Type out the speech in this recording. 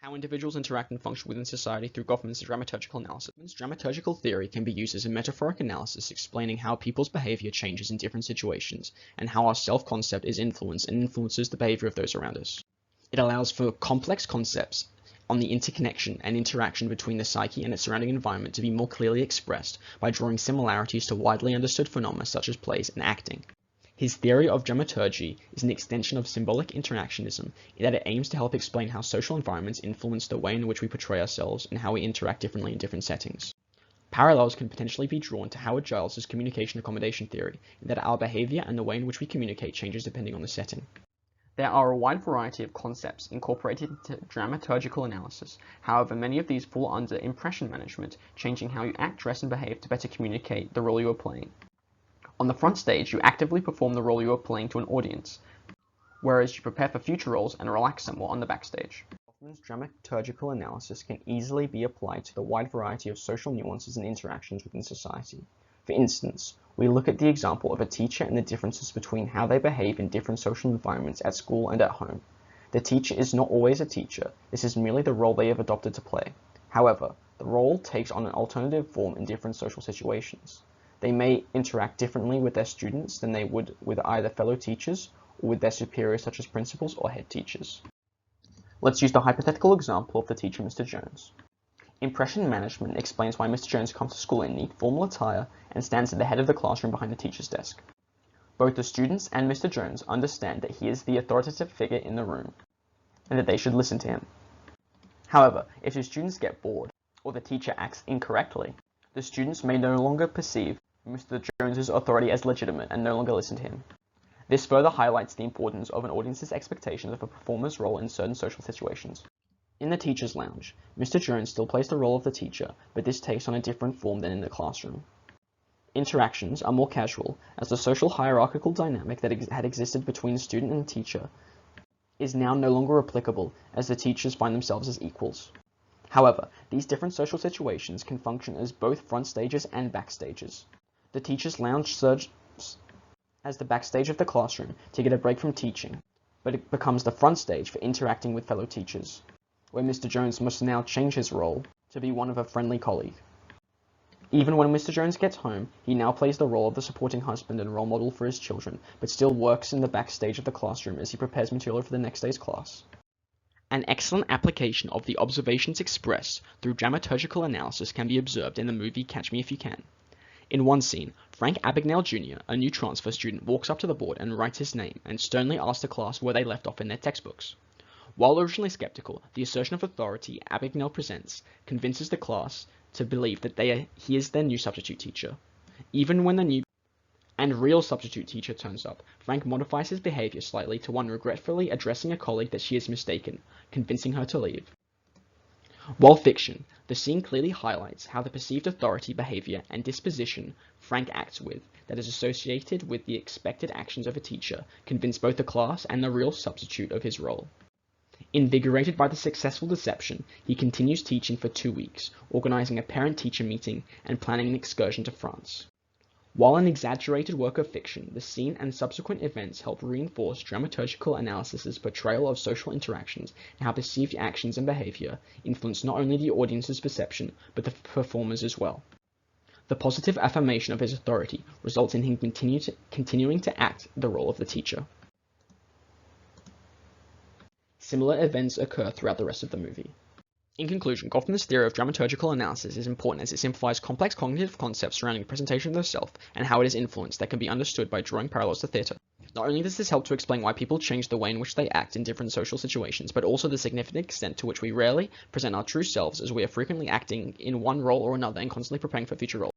How individuals interact and function within society through Goffman's dramaturgical analysis. Goffman's dramaturgical theory can be used as a metaphoric analysis explaining how people's behavior changes in different situations, and how our self-concept is influenced and influences the behavior of those around us. It allows for complex concepts on the interconnection and interaction between the psyche and its surrounding environment to be more clearly expressed by drawing similarities to widely understood phenomena such as plays and acting. His theory of dramaturgy is an extension of symbolic interactionism in that it aims to help explain how social environments influence the way in which we portray ourselves and how we interact differently in different settings. Parallels can potentially be drawn to Howard Giles's communication accommodation theory, in that our behavior and the way in which we communicate changes depending on the setting. There are a wide variety of concepts incorporated into dramaturgical analysis. However, many of these fall under impression management, changing how you act, dress, and behave to better communicate the role you are playing. On the front stage, you actively perform the role you are playing to an audience, whereas you prepare for future roles and relax somewhat on the backstage. Goffman's dramaturgical analysis can easily be applied to the wide variety of social nuances and interactions within society. For instance, we look at the example of a teacher and the differences between how they behave in different social environments at school and at home. The teacher is not always a teacher, this is merely the role they have adopted to play. However, the role takes on an alternative form in different social situations. They may interact differently with their students than they would with either fellow teachers or with their superiors such as principals or head teachers. Let's use the hypothetical example of the teacher Mr. Jones. Impression management explains why Mr. Jones comes to school in neat formal attire and stands at the head of the classroom behind the teacher's desk. Both the students and Mr. Jones understand that he is the authoritative figure in the room and that they should listen to him. However, if the students get bored or the teacher acts incorrectly, the students may no longer perceive Mr. Jones's authority as legitimate and no longer listen to him. This further highlights the importance of an audience's expectations of a performer's role in certain social situations. In the teacher's lounge, Mr. Jones still plays the role of the teacher, but this takes on a different form than in the classroom. Interactions are more casual, as the social hierarchical dynamic that had existed between the student and the teacher is now no longer applicable, as the teachers find themselves as equals. However, these different social situations can function as both front stages and back stages. The teacher's lounge serves as the backstage of the classroom to get a break from teaching, but it becomes the front stage for interacting with fellow teachers, where Mr. Jones must now change his role to be one of a friendly colleague. Even when Mr. Jones gets home, he now plays the role of the supporting husband and role model for his children, but still works in the backstage of the classroom as he prepares material for the next day's class. An excellent application of the observations expressed through dramaturgical analysis can be observed in the movie Catch Me If You Can. In one scene, Frank Abagnale Jr., a new transfer student, walks up to the board and writes his name and sternly asks the class where they left off in their textbooks. While originally skeptical, the assertion of authority Abagnale presents convinces the class to believe that he is their new substitute teacher. Even when the new and real substitute teacher turns up, Frank modifies his behavior slightly to one regretfully addressing a colleague that she is mistaken, convincing her to leave. While fiction, the scene clearly highlights how the perceived authority behavior and disposition Frank acts with that is associated with the expected actions of a teacher convince both the class and the real substitute of his role. Invigorated by the successful deception, he continues teaching for 2 weeks, organizing a parent-teacher meeting and planning an excursion to France. While an exaggerated work of fiction, the scene and subsequent events help reinforce dramaturgical analysis's portrayal of social interactions and how perceived actions and behavior influence not only the audience's perception, but the performers as well. The positive affirmation of his authority results in him continuing to act the role of the teacher. Similar events occur throughout the rest of the movie. In conclusion, Goffman's theory of dramaturgical analysis is important as it simplifies complex cognitive concepts surrounding the presentation of the self and how it is influenced that can be understood by drawing parallels to theatre. Not only does this help to explain why people change the way in which they act in different social situations, but also the significant extent to which we rarely present our true selves, as we are frequently acting in one role or another and constantly preparing for future roles.